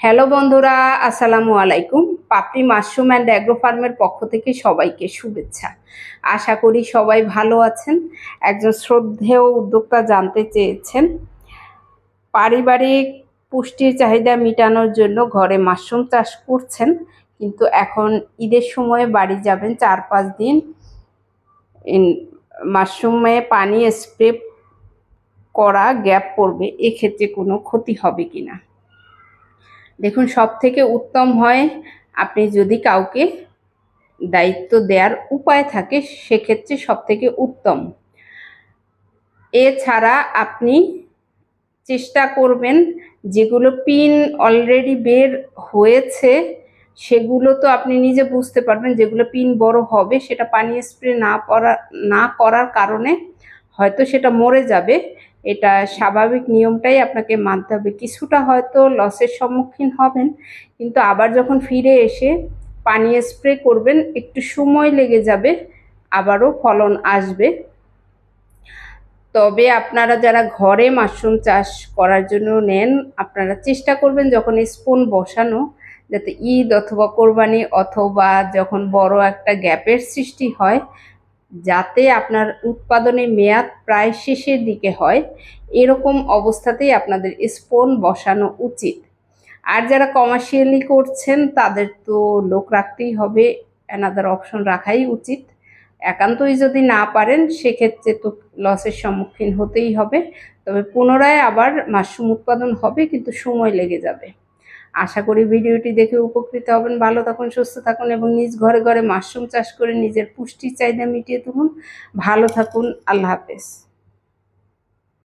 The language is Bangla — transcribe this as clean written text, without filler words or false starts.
হ্যালো বন্ধুরা, আসসালামু আলাইকুম। পাপড়ি মাশরুম অ্যান্ড অ্যাগ্রো ফার্মের পক্ষ থেকে সবাইকে শুভেচ্ছা। আশা করি সবাই ভালো আছেন। একজন শ্রদ্ধেয় উদ্যোক্তা জানতে চেয়েছেন পারিবারিক পুষ্টির চাহিদা মেটানোর জন্য ঘরে মাশরুম চাষ করছেন, কিন্তু এখন ঈদের সময় বাড়ি যাবেন 4-5 দিন, মাশরুমে পানি স্প্রে করা গ্যাপ পড়বে, এক্ষেত্রে কোনো ক্ষতি হবে কিনা। দেখুন, সব থেকে উত্তম হয় আপনি যদি কাউকে দায়িত্ব দেওয়ার উপায় থাকে, সেক্ষেত্রে সব থেকে উত্তম। এছাড়া আপনি চেষ্টা করবেন যেগুলো পিন অলরেডি বের হয়েছে সেগুলো তো আপনি নিজে বুঝতে পারবেন, যেগুলো পিন বড় হবে সেটা পানি স্প্রে না করার কারণে হয়তো সেটা মরে যাবে। এটা স্বাভাবিক নিয়মটাই আপনাকে মানতে হবে। কিছুটা হয়তো লসের সম্মুখীন হবেন, কিন্তু আবার যখন ফিরে এসে পানি স্প্রে করবেন একটু সময় লেগে যাবে, আবারও ফলন আসবে। তবে আপনারা যারা ঘরে মাশরুম চাষ করার জন্য নেন, আপনারা চেষ্টা করবেন যখন স্পুন বসানো, যাতে ঈদ অথবা কোরবানি অথবা যখন বড় একটা গ্যাপের সৃষ্টি হয়, যাতে আপনার উৎপাদনের মেয়াদ প্রায় শেষের দিকে হয়, এরকম অবস্থাতেই আপনাদের স্পুন বসানো উচিত। আর যারা কমার্শিয়ালি করছেন তাদের তো লোক রাখতেই হবে, অ্যানাদার অপশন রাখাই উচিত। একান্তই যদি না পারেন সেক্ষেত্রে তো লসের সম্মুখীন হতেই হবে। তবে পুনরায় আবার মাশরুম উৎপাদন হবে, কিন্তু সময় লেগে যাবে। আশা করি ভিডিওটি দেখে উপকৃত হবেন। ভালো থাকুন, সুস্থ থাকুন এবং নিজ ঘরে ঘরে মাশরুম চাষ করে নিজের পুষ্টির চাহিদা মিটিয়ে তুলুন। ভালো থাকুন, আল্লাহ হাফেজ।